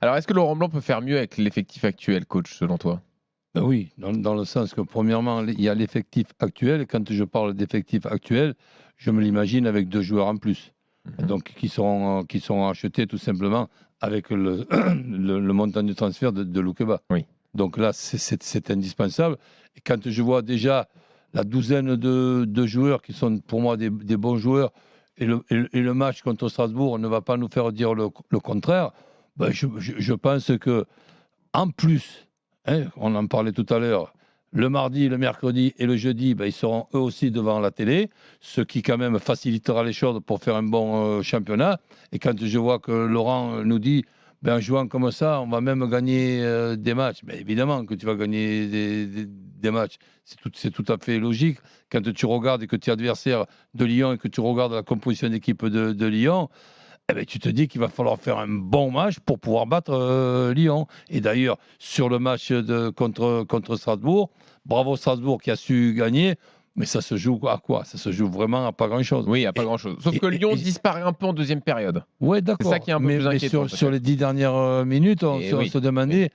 Alors, est-ce que Laurent Blanc peut faire mieux avec l'effectif actuel, coach, selon toi? Oui, dans le sens que premièrement, il y a l'effectif actuel. Et quand je parle d'effectif actuel, je me l'imagine avec 2 joueurs en plus. Mhm. Donc qui seront achetés tout simplement avec le le montant du transfert de Loukeba. Oui. Donc là, c'est indispensable. Et quand je vois déjà la douzaine de joueurs qui sont pour moi des bons joueurs et le match contre Strasbourg ne va pas nous faire dire le contraire, ben je pense que en plus, hein, on en parlait tout à l'heure, le mardi, le mercredi et le jeudi, ben, ils seront eux aussi devant la télé, ce qui quand même facilitera les choses pour faire un bon championnat. Et quand je vois que Laurent nous dit, ben, en jouant comme ça, on va même gagner des matchs, ben, évidemment que tu vas gagner des matchs. C'est tout à fait logique. Quand tu regardes et que tu es adversaire de Lyon et que tu regardes la composition d'équipe de Lyon, eh ben, tu te dis qu'il va falloir faire un bon match pour pouvoir battre Lyon. Et d'ailleurs, sur le match contre Strasbourg, bravo Strasbourg qui a su gagner, mais ça se joue à quoi? Ça se joue vraiment à pas grand-chose. Oui, il n'y a pas Et, grand-chose. Sauf et, que et- Lyon et- disparaît un peu en deuxième période. ouais, C'est ça qui d'accord. est un peu Mais, plus mais inquiétant, sur les peut-être. 10 dernières minutes, on, Et se on oui, se oui. demandait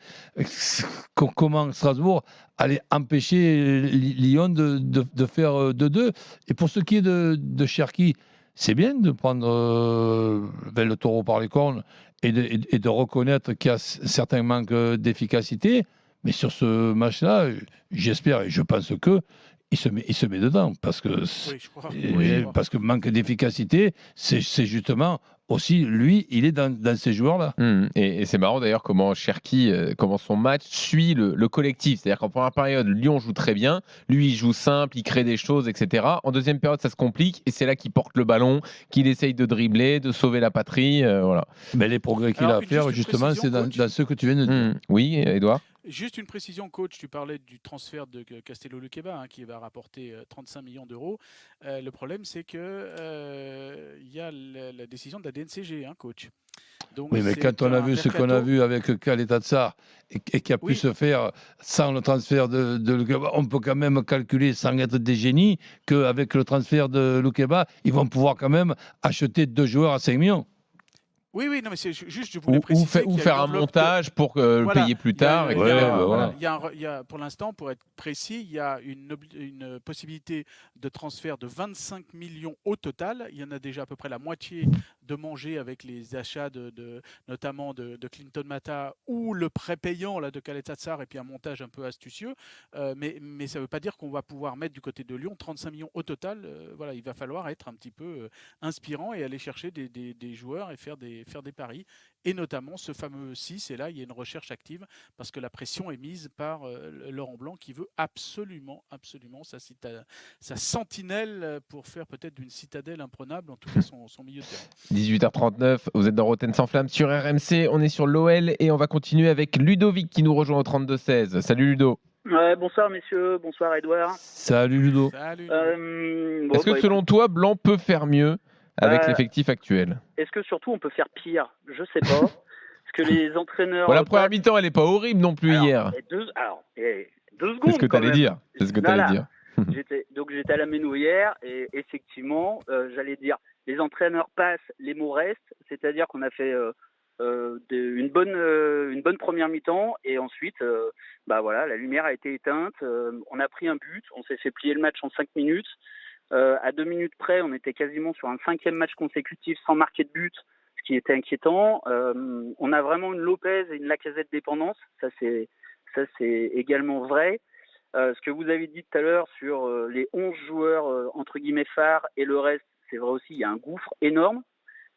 comment Strasbourg allait empêcher Lyon de faire 2-2. Et pour ce qui est de Cherki, c'est bien de prendre le taureau par les cornes et de reconnaître qu'il y a certains manques d'efficacité. Mais sur ce match-là, j'espère et je pense que il se met dedans parce que, Oui, je crois. Oui, je crois. parce que manque d'efficacité, c'est justement aussi lui, il est dans ces joueurs-là. Et c'est marrant d'ailleurs comment Cherki, comment son match suit le collectif. C'est-à-dire qu'en première période, Lyon joue très bien. Lui, il joue simple, il crée des choses, etc. En deuxième période, ça se complique et c'est là qu'il porte le ballon, qu'il essaye de dribbler, de sauver la patrie. Voilà. Mais les progrès qu'il a Alors, à faire, juste une justement, précision, c'est dans coach. ce que tu viens de dire. Oui, Edouard? Juste une précision, coach. Tu parlais du transfert de Castello Luqueba, qui va rapporter 35 millions d'euros. Le problème, c'est que il y a la décision de la DNCG, coach. Donc, Oui, mais c'est quand on a un vu ce qu'on a mercato. vu avec Kaleta Tsar et qui a pu Oui, se faire sans le transfert de Loukeba, on peut quand même calculer, sans être des génies, qu'avec le transfert de Loukeba, ils vont pouvoir quand même acheter 2 joueurs à 5 millions. oui, oui. Non, mais c'est juste, je voulais Ou préciser qu'il y a une faire un enveloppe de. montage pour le Voilà, payer plus il y a, tard, il y Ouais, a, etc. ben voilà, voilà. il y a, pour l'instant, pour être précis, il y a une possibilité de transfert de 25 millions au total. Il y en a déjà à peu près la moitié de manger avec les achats notamment de Clinton Mata ou le prêt payant là, de Khaled Tatsar et puis un montage un peu astucieux. Mais ça ne veut pas dire qu'on va pouvoir mettre du côté de Lyon 35 millions au total. Voilà, il va falloir être un petit peu inspirant et aller chercher des joueurs et faire des paris et notamment ce fameux 6. Et là, il y a une recherche active parce que la pression est mise par Laurent Blanc qui veut absolument, absolument sa sentinelle pour faire peut-être d'une citadelle imprenable, en tout cas son milieu de terrain. 18h39, vous êtes dans Rotten sans flamme sur RMC, on est sur l'OL et on va continuer avec Ludovic qui nous rejoint au 32-16. Salut Ludo. Ouais, bonsoir messieurs, bonsoir Edouard. Salut Ludo. Salut Ludo. Bon, Est-ce que selon écoute, toi, Blanc peut faire mieux avec bah, l'effectif actuel? est-ce que surtout on peut faire pire? Je sais pas. Parce que les entraîneurs Bon, la première passent. mi-temps, elle n'est pas horrible non plus Alors, hier. deux C'est ce que secondes tu quand allais même. dire. C'est ce que tu allais Voilà. dire. J'étais à la Méno hier et effectivement, j'allais dire, les entraîneurs passent, les mots restent. C'est-à-dire qu'on a fait une bonne première mi-temps et ensuite, bah voilà, la lumière a été éteinte. On a pris un but, on s'est fait plier le match en 5 minutes. À 2 minutes près, on était quasiment sur un 5e match consécutif sans marquer de but, ce qui était inquiétant. On a vraiment une Lopez et une Lacazette dépendance. Ça, c'est également vrai. Ce que vous avez dit tout à l'heure sur les 11 joueurs entre guillemets phares et le reste, c'est vrai aussi, il y a un gouffre énorme.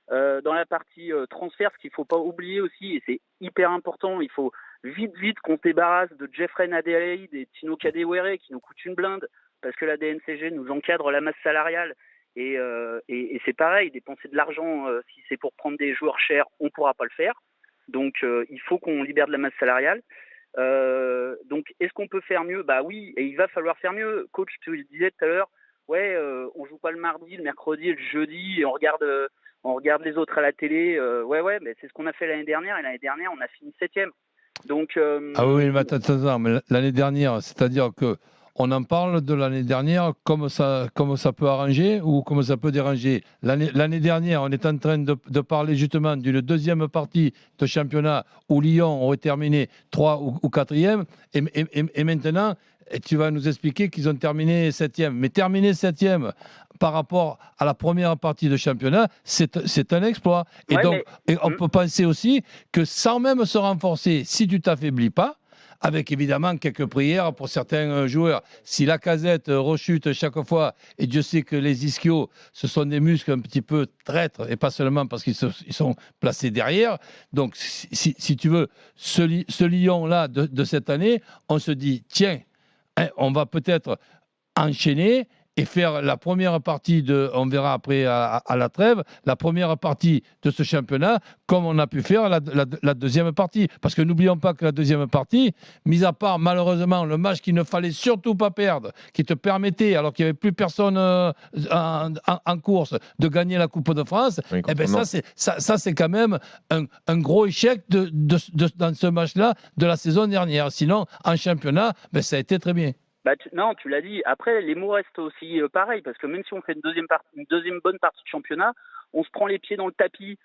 Dans la partie transfert, ce qu'il ne faut pas oublier aussi, et c'est hyper important, il faut vite qu'on se débarrasse de Jeffrey Adelaide et Tino Kadewere qui nous coûtent une blinde parce que la DNCG nous encadre la masse salariale et c'est pareil, dépenser de l'argent si c'est pour prendre des joueurs chers, on ne pourra pas le faire. Donc il faut qu'on libère de la masse salariale. Donc est-ce qu'on peut faire mieux? Bah oui, et il va falloir faire mieux. Coach, tu le disais tout à l'heure, ouais, on joue pas le mardi, le mercredi et le jeudi et on regarde les autres à la télé. Ouais, mais c'est ce qu'on a fait l'année dernière et l'année dernière on a fini 7e. Donc Ah oui, mais attends, mais l'année dernière, c'est-à-dire que on en parle de l'année dernière, comme ça peut arranger ou comme ça peut déranger. L'année dernière, on est en train de parler justement d'une deuxième partie de championnat où Lyon aurait terminé 3 ou 4e. Et maintenant, tu vas nous expliquer qu'ils ont terminé 7e. Mais terminer 7e par rapport à la première partie de championnat, c'est un exploit. Et Ouais, donc, on peut penser aussi que sans même se renforcer, si tu t'affaiblis pas, avec évidemment quelques prières pour certains joueurs. Si Lacazette rechute chaque fois, et Dieu sait que les ischios, ce sont des muscles un petit peu traîtres, et pas seulement parce qu'ils sont placés derrière. Donc, si tu veux, ce Lyon-là de cette année, on se dit, tiens, on va peut-être enchaîner et faire la première partie on verra après à la trêve, la première partie de ce championnat, comme on a pu faire la deuxième partie. Parce que n'oublions pas que la deuxième partie, mis à part malheureusement le match qu'il ne fallait surtout pas perdre, qui te permettait, alors qu'il n'y avait plus personne en course, de gagner la Coupe de France, Oui, eh ben ça c'est quand même un gros échec dans ce match-là de la saison dernière. Sinon, en championnat, ben, ça a été très bien. Non, tu l'as dit. Après, les mots restent aussi pareils, parce que même si on fait une deuxième bonne partie de championnat, on se prend les pieds dans le tapis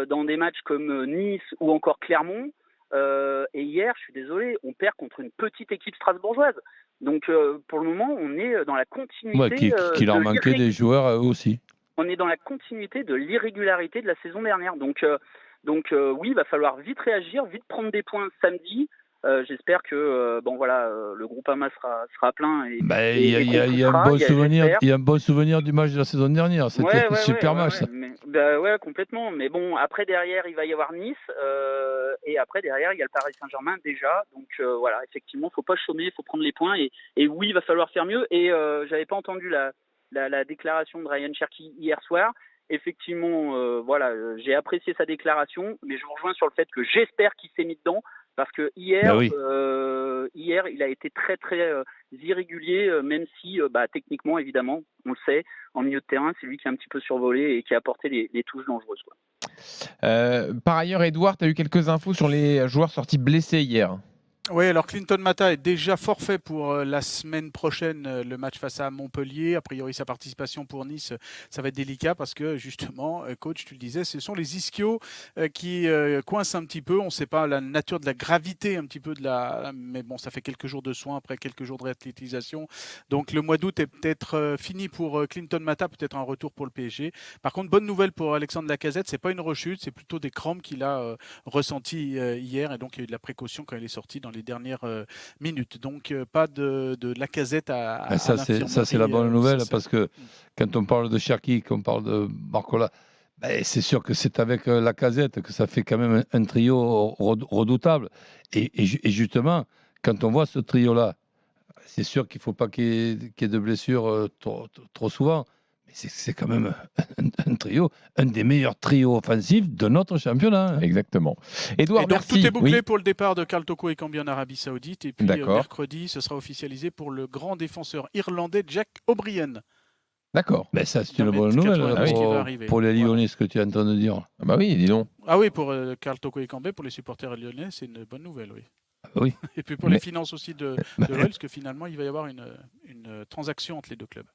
dans des matchs comme Nice ou encore Clermont. Et hier, je suis désolé, on perd contre une petite équipe strasbourgeoise. Donc, pour le moment, on est dans la continuité. Qu'il leur manquait des joueurs eux aussi. On est dans la continuité de l'irrégularité de la saison dernière. Donc, oui, il va falloir vite réagir, vite prendre des points samedi. J'espère que le Groupama sera plein. Il y a un bon souvenir du match de la saison dernière. C'était un super match. Ouais, complètement. Mais bon, après derrière, il va y avoir Nice. Et après derrière, il y a le Paris Saint-Germain déjà. Donc voilà, effectivement, il ne faut pas chômer, il faut prendre les points. Et oui, il va falloir faire mieux. Et j'avais pas entendu la déclaration de Ryan Cherki hier soir. Effectivement, j'ai apprécié sa déclaration, mais je vous rejoins sur le fait que j'espère qu'il s'est mis dedans. Parce que hier, hier, il a été très très irrégulier, même si techniquement, évidemment, on le sait, en milieu de terrain, c'est lui qui a un petit peu survolé et qui a apporté les touches dangereuses, quoi. Par ailleurs, Edouard, tu as eu quelques infos sur les joueurs sortis blessés hier. Oui, alors Clinton Mata est déjà forfait pour la semaine prochaine, le match face à Montpellier. A priori, sa participation pour Nice, ça va être délicat parce que justement, coach, tu le disais, ce sont les ischios qui coincent un petit peu. On ne sait pas la nature de la gravité un petit peu mais bon, ça fait quelques jours de soins après quelques jours de réathlétisation. Donc le mois d'août est peut-être fini pour Clinton Mata, peut-être un retour pour le PSG. Par contre, bonne nouvelle pour Alexandre Lacazette, c'est pas une rechute, c'est plutôt des crampes qu'il a ressenti hier et donc il y a eu de la précaution quand il est sorti dans les dernières minutes. Donc pas de Lacazette à ça c'est la bonne nouvelle parce que quand on parle de Cherki, qu'on parle de Barcola, c'est sûr que c'est avec Lacazette que ça fait quand même un trio redoutable. Et justement, quand on voit ce trio-là, c'est sûr qu'il ne faut pas qu'il y ait de blessures trop souvent. C'est quand même un trio, un des meilleurs trios offensifs de notre championnat. Exactement. Edouard, merci. Tout est bouclé pour le départ de Karl Toko Ekambi en Arabie Saoudite. Et puis mercredi, ce sera officialisé pour le grand défenseur irlandais Jack O'Brien. D'accord. Mais ça, c'est une bonne nouvelle pour les Lyonnais, ce que tu es en train de dire. Ah bah oui, dis donc. Ah oui, pour Karl Toko Ekambi, pour les supporters lyonnais, c'est une bonne nouvelle, oui. Oui. Et puis pour les finances aussi de l'OL, parce que finalement, il va y avoir une transaction entre les deux clubs.